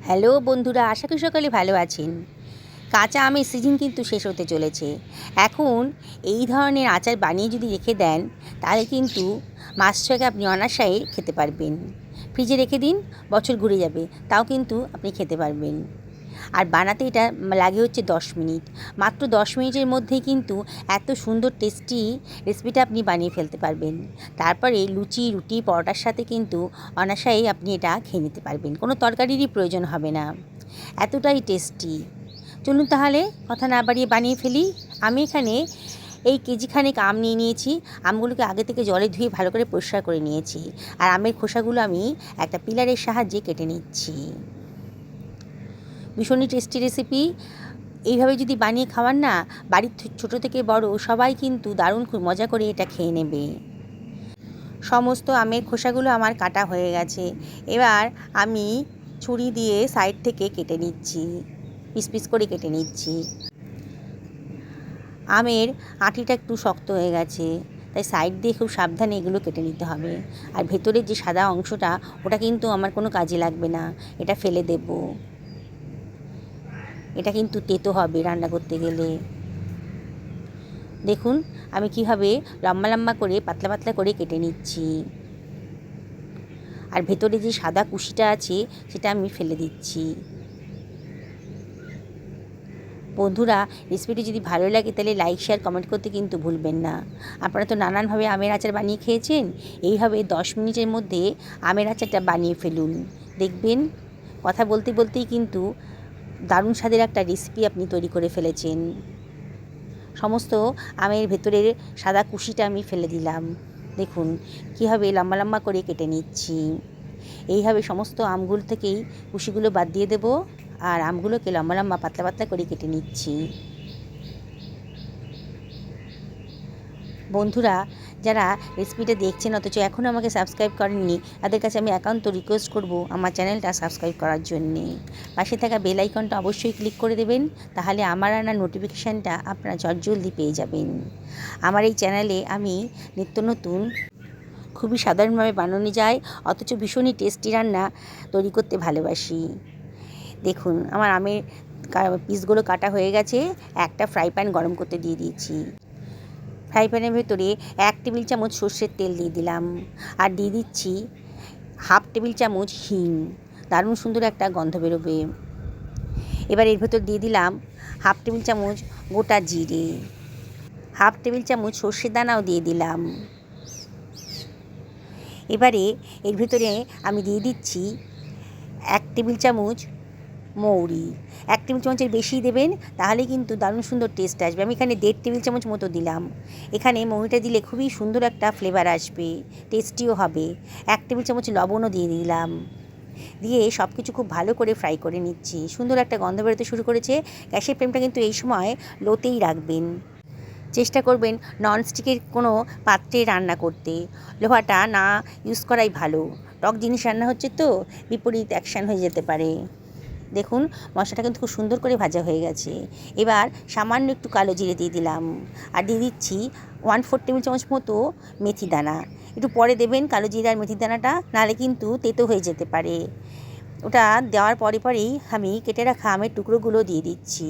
Hello বন্ধুরা, আশা করি সকলে ভালো আছেন। কাঁচা আমের সিজন কিন্তু শেষ হতে চলেছে। এখন এই ধরনের আচার বানিয়ে যদি রেখে দেন তাহলে কিন্তু মাস ছয়েক আপনি অনায়াসে খেতে পারবেন। ফ্রিজে রেখে দিন, বছর ঘুরে যাবে, তাও কিন্তু আপনি খেতে পারবেন। আর বানাতে এটা লাগে হচ্ছে 10 মিনিট। মাত্র 10 মিনিটের মধ্যেই কিন্তু এত সুন্দর টেস্টি রেসিপিটা আপনি বানিয়ে ফেলতে পারবেন। তারপরে লুচি, রুটি, পরোটার সাথে কিন্তু অনায়াসেই আপনি এটা খেয়ে নিতে পারবেন। কোনো তরকারিরই প্রয়োজন হবে না, এতটাই টেস্টি। চলুন তাহলে কথা না বাড়িয়ে বানিয়ে ফেলি। আমি এখানে এই কেজিখানেক আম নিয়ে নিয়েছি। আমগুলোকে আগে থেকে জলে ধুয়ে ভালো করে পরিষ্কার করে নিয়েছি। আর আমের খোসাগুলো আমি একটা পিলারের সাহায্যে কেটে নিচ্ছি। ভীষণই টেস্টি রেসিপি। এইভাবে যদি বানিয়ে খাওয়ান না, বাড়ির ছোটো থেকে বড় সবাই কিন্তু দারুণ খুব মজা করে এটা খেয়ে নেবে। সমস্ত আমের খোসাগুলো আমার কাটা হয়ে গেছে। এবার আমি ছুরি দিয়ে সাইড থেকে কেটে নিচ্ছি, পিস পিস করে কেটে নিচ্ছি। আমের আঁটিটা একটু শক্ত হয়ে গেছে, তাই সাইড দিয়ে খুব সাবধানে এগুলো কেটে নিতে হবে। আর ভেতরের যে সাদা অংশটা, ওটা কিন্তু আমার কোনো কাজে লাগবে না, এটা ফেলে দেব। এটা কিন্তু তেতো হবে রান্না করতে গেলে। দেখুন আমি কিভাবে লম্বা লম্বা করে পাতলা পাতলা করে কেটে নিচ্ছি। আর ভেতরে যে সাদা কুশিটা আছে সেটা আমি ফেলে দিচ্ছি। বন্ধুরা, রেসিপিটি যদি ভালো লাগে তাহলে লাইক, শেয়ার, কমেন্ট করতে কিন্তু ভুলবেন না। আপনারা তো নানানভাবে আমের আচার বানিয়ে খেয়েছেন, এইভাবে 10 মিনিটের মধ্যে আমের আচারটা বানিয়ে ফেলুন। দেখবেন কথা বলতে বলতেই কিন্তু দারুণ স্বাদের একটা রেসিপি আপনি তৈরি করে ফেলেছেন। সমস্ত আমের ভেতরের সাদা কুশিটা আমি ফেলে দিলাম। দেখুন কীভাবে লম্বা লম্বা করে কেটে নিচ্ছি। এইভাবে সমস্ত আমগুলো থেকেই কুশিগুলো বাদ দিয়ে দেব, আর আমগুলোকে লম্বা লম্বা পাতলা পাতলা করে কেটে নিচ্ছি। বন্ধুরা, যারা রেসিপিটা দেখছেন অথচ এখনও আমাকে সাবস্ক্রাইব করেননি, তাদের কাছে আমি একান্ত রিকোয়েস্ট করব আমার চ্যানেলটা সাবস্ক্রাইব করার জন্যে। পাশে থাকা বেল আইকনটা অবশ্যই ক্লিক করে দেবেন, তাহলে আমার আনার নোটিফিকেশানটা আপনারা জলদি পেয়ে যাবেন। আমার এই চ্যানেলে আমি নিত্য নতুন খুবই সাধারণভাবে বানানো যায় অথচ ভীষণই টেস্টি রান্না তৈরি করতে ভালোবাসি। দেখুন আমার আমের পিসগুলো কাটা হয়ে গেছে। একটা ফ্রাই প্যান গরম করতে দিয়ে দিয়েছি। ফ্রাই প্যানের ভেতরে 1 টেবিল চামচ সর্ষের তেল দিয়ে দিলাম, আর দিয়ে দিচ্ছি 1/2 টেবিল চামচ হিং। দারুণ সুন্দর একটা গন্ধ বেরোবে। এবার এর ভেতর দিয়ে দিলাম 1/2 টেবিল চামচ গোটা জিরে, 1/2 টেবিল চামচ সর্ষের দানাও দিয়ে দিলাম। এবারে এর ভেতরে আমি দিয়ে দিচ্ছি 1 টেবিল চামচ মৌরি। 1 টেবিল চামচের বেশি দেবেন, তাহলে কিন্তু দারুণ সুন্দর টেস্ট আসবে। আমি এখানে 1.5 টেবিল চামচ মতো দিলাম। এখানে মৌরিটা দিলে খুবই সুন্দর একটা ফ্লেভার আসবে, টেস্টিও হবে। 1 টেবিল চামচ লবণও দিয়ে দিলাম। দিয়ে সব কিছু খুব ভালো করে ফ্রাই করে নিচ্ছি। সুন্দর একটা গন্ধ বেরোতে শুরু করেছে। গ্যাসের ফ্লেমটা কিন্তু এই সময় লোতেই রাখবেন। চেষ্টা করবেন ননস্টিকের কোনো পাত্রে রান্না করতে, লোহাটা না ইউজ করাই ভালো। টক জিনিস রান্না হচ্ছে তো বিপরীত অ্যাকশান হয়ে যেতে পারে। দেখুন মশলাটা কিন্তু খুব সুন্দর করে ভাজা হয়ে গেছে। এবার সামান্য একটু কালো জিরে দিয়ে দিলাম, আর দিয়ে দিচ্ছি 1/4 টেবিল চামচ মতো মেথি দানা। একটু পরে দেবেন কালো জিরে আর মেথি দানাটা, নাহলে কিন্তু তেতো হয়ে যেতে পারে। ওটা দেওয়ার পরেই আমি কেটে রাখা আমের টুকরোগুলো দিয়ে দিচ্ছি।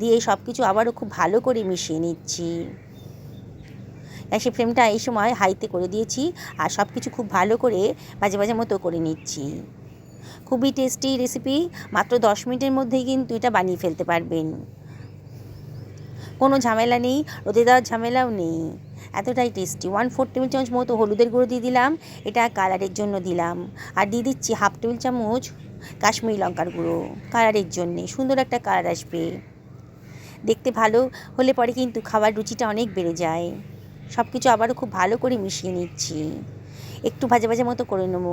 দিয়ে সব কিছু আবারও খুব ভালো করে মিশিয়ে নিচ্ছি। গ্যাসের ফ্লেমটা এই সময় হাইতে করে দিয়েছি, আর সব কিছু খুব ভালো করে ভাজা ভাজা মতো করে নিচ্ছি। খুবই টেস্টি রেসিপি, মাত্র 10 মিনিটের মধ্যেই কিন্তু এটা বানিয়ে ফেলতে পারবেন। কোনো ঝামেলা নেই, রোদে দেওয়ার ঝামেলাও নেই, এতটাই টেস্টি। 1/4 টেবিল চামচ মতো হলুদের গুঁড়ো দিয়ে দিলাম, এটা কালারের জন্য দিলাম। আর দিয়ে দিচ্ছি 1/2 টেবিল চামচ কাশ্মীরি লঙ্কার গুঁড়ো, কালারের জন্যে সুন্দর একটা কালার আসবে। দেখতে ভালো হলে পরে কিন্তু খাবার রুচিটা অনেক বেড়ে যায়। সব কিছু আবারও খুব ভালো করে মিশিয়ে নিচ্ছি। একটু ভাজা ভাজা মতো করে নেব।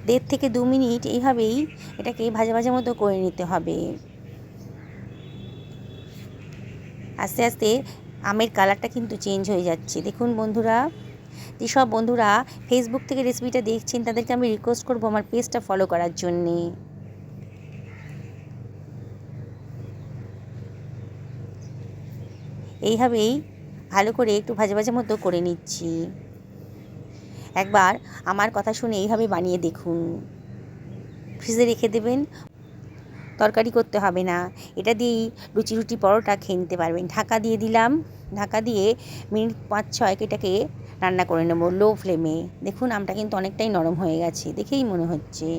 1.5 থেকে 2 মিনিট এইভাবেই এটাকে ভাজা ভাজা মতো করে নিতে হবে। আস্তে আস্তে আমের কালারটা কিন্তু চেঞ্জ হয়ে যাচ্ছে। দেখুন বন্ধুরা, যেসব বন্ধুরা ফেসবুক থেকে রেসিপিটা দেখছেন তাদেরকে আমি রিকোয়েস্ট করব আমার পেজটা ফলো করার জন্যে। এইভাবেই ভালো করে একটু ভাজা ভাজা মতো করে নিচ্ছি। একবার আমার কথা শুনে এইভাবে বানিয়ে দেখুন। ফ্রিজে রেখে দেবেন, তরকারি করতে হবে না, এটা দিয়েই লুচি রুটি পরোটা খেয়ে নিতে পারবেন। ঢাকা দিয়ে দিলাম, ঢাকা দিয়ে মিনিট 5-6 এটাকে রান্না করে নেব লো ফ্লেমে। দেখুন আমটা কিন্তু অনেকটাই নরম হয়ে গেছে, দেখেই মনে হচ্ছে।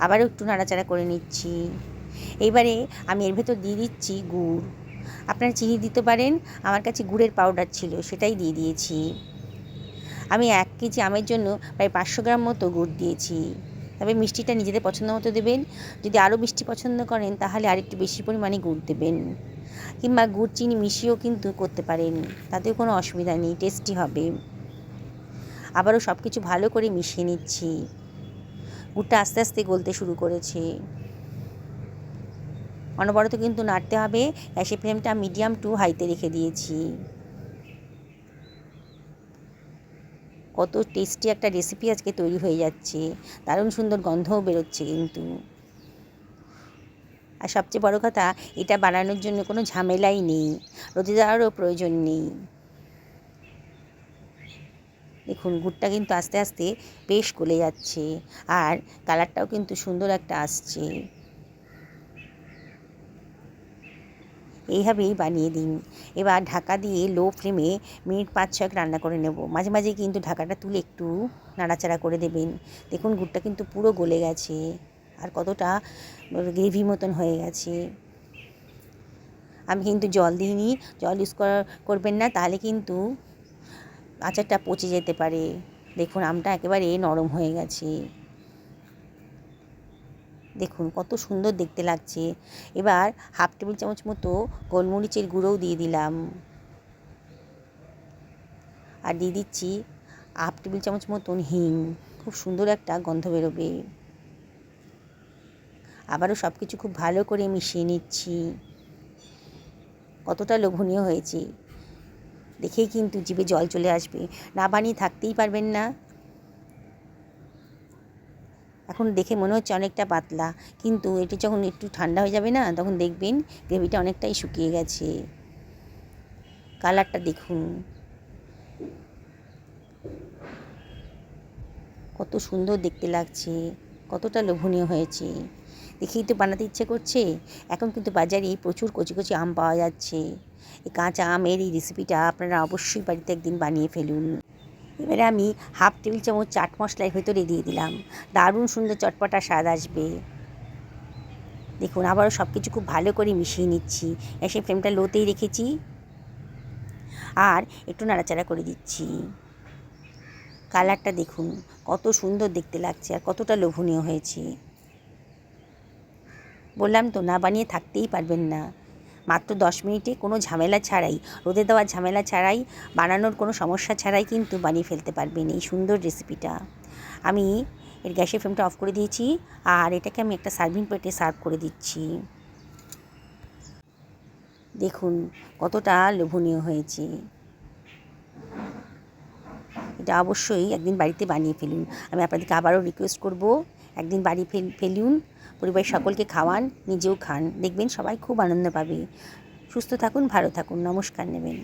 আবারও একটু নাড়াচাড়া করে নিচ্ছি। এইবারে আমি এর ভেতর দিয়ে দিচ্ছি গুড়। আপনারা চিনি দিতে পারেন, আমার কাছে গুড়ের পাউডার ছিল, সেটাই দিয়ে দিয়েছি। আমি 1 কেজি আমের জন্য প্রায় 500 গ্রাম মতো গুড় দিয়েছি। তবে মিষ্টিটা নিজেদের পছন্দ মতো দেবেন। যদি আরও মিষ্টি পছন্দ করেন তাহলে আরেকটু বেশি পরিমাণে গুড় দেবেন, কিংবা গুড় চিনি মিশিয়েও কিন্তু করতে পারেন, তাতেও কোনো অসুবিধা নেই, টেস্টি হবে। আবারও সব কিছু ভালো করে মিশিয়ে নিচ্ছি। গুড়টা আস্তে আস্তে গলতে শুরু করেছে, অনবরত কিন্তু নাড়তে হবে। গ্যাসের ফ্লেমটা মিডিয়াম টু হাইতে রেখে দিয়েছি। কত টেস্টি একটা রেসিপি আজকে তৈরি হয়ে যাচ্ছে, দারুণ সুন্দর গন্ধও বেরোচ্ছে কিন্তু। আর সবচেয়ে বড় কথা, এটা বানানোর জন্য কোনো ঝামেলাই নেই, রোদে দেওয়ারও প্রয়োজন নেই। দেখুন গুড়টা কিন্তু আস্তে আস্তে বেশ গলে যাচ্ছে, আর কালারটাও কিন্তু সুন্দর একটা আসছে। এইভাবেই বানিয়ে দিন। এবার ঢাকা দিয়ে লো ফ্লেমে মিনিট 5-6 রান্না করে নেব। মাঝে মাঝে কিন্তু ঢাকাটা তুলে একটু নাড়াচাড়া করে দেবেন। দেখুন গুড়টা কিন্তু পুরো গলে গেছে, আর কতটা গ্রেভি মতন হয়ে গেছে। আমি কিন্তু জল দিইনি, জল ইউজ করবেন না, তাহলে কিন্তু আচারটা পচে যেতে পারে। দেখুন আমটা একেবারে নরম হয়ে গেছে, দেখুন কত সুন্দর দেখতে লাগছে। এবার 1/2 টেবিল চামচ মতো গোলমরিচের গুঁড়োও দিয়ে দিলাম, আর দিয়ে দিচ্ছি 1/2 টেবিল চামচ মতন হিং। খুব সুন্দর একটা গন্ধ বেরোবে। আবারও সব কিছু খুব ভালো করে মিশিয়ে নিচ্ছি। কতটা লোভনীয় হয়েছে, দেখেই কিন্তু জিভে জল চলে আসবে, না বানিয়ে থাকতেই পারবেন না। এখন দেখে মনে হচ্ছে অনেকটা পাতলা, কিন্তু এটি যখন একটু ঠান্ডা হয়ে যাবে না, তখন দেখবেন গ্রেভিটা অনেকটাই শুকিয়ে গেছে। কালারটা দেখুন কত সুন্দর দেখতে লাগছে, কতটা লোভনীয় হয়েছে, দেখেই তো বানাতে ইচ্ছে করছে। এখন কিন্তু বাজারে প্রচুর কচি কচি আম পাওয়া যাচ্ছে। এই কাঁচা আমের এই রেসিপিটা আপনারা অবশ্যই বাড়িতে একদিন বানিয়ে ফেলুন। এবারে আমি 1/2 টেবিল চামচ চাট মশলা এর ভেতরে দিয়ে দিলাম, দারুণ সুন্দর চটপটা স্বাদ আসবে। দেখুন আবারও সব কিছু খুব ভালো করে মিশিয়ে নিচ্ছি। গ্যাসের ফ্লেমটা লোতেই রেখেছি, আর একটু নাড়াচাড়া করে দিচ্ছি। কালারটা দেখুন কত সুন্দর দেখতে লাগছে, আর কতটা লোভনীয় হয়েছে। বললাম তো, না বানিয়ে থাকতেই পারবেন না। মাত্র 10 মিনিটে কোনো ঝামেলা ছাড়াই, রোদে দেওয়ার ঝামেলা ছাড়াই, বানানোর কোনো সমস্যা ছাড়াই কিন্তু বানিয়ে ফেলতে পারবেন এই সুন্দর রেসিপিটা। আমি এর গ্যাসের ফ্লেমটা অফ করে দিয়েছি, আর এটাকে আমি একটা সার্ভিং প্লেটে সার্ভ করে দিচ্ছি। দেখুন কতটা লোভনীয় হয়েছে। এটা অবশ্যই একদিন বাড়িতে বানিয়ে ফেলুন। আমি আপনাদেরকে আবারও রিকোয়েস্ট করব, একদিন বাড়ি ফেলুন, পরিবারের সকলকে খাওয়ান, নিজেও খান, দেখবেন সবাই খুব আনন্দ পাবে। সুস্থ থাকুন, ভালো থাকুন, নমস্কার নেবেন।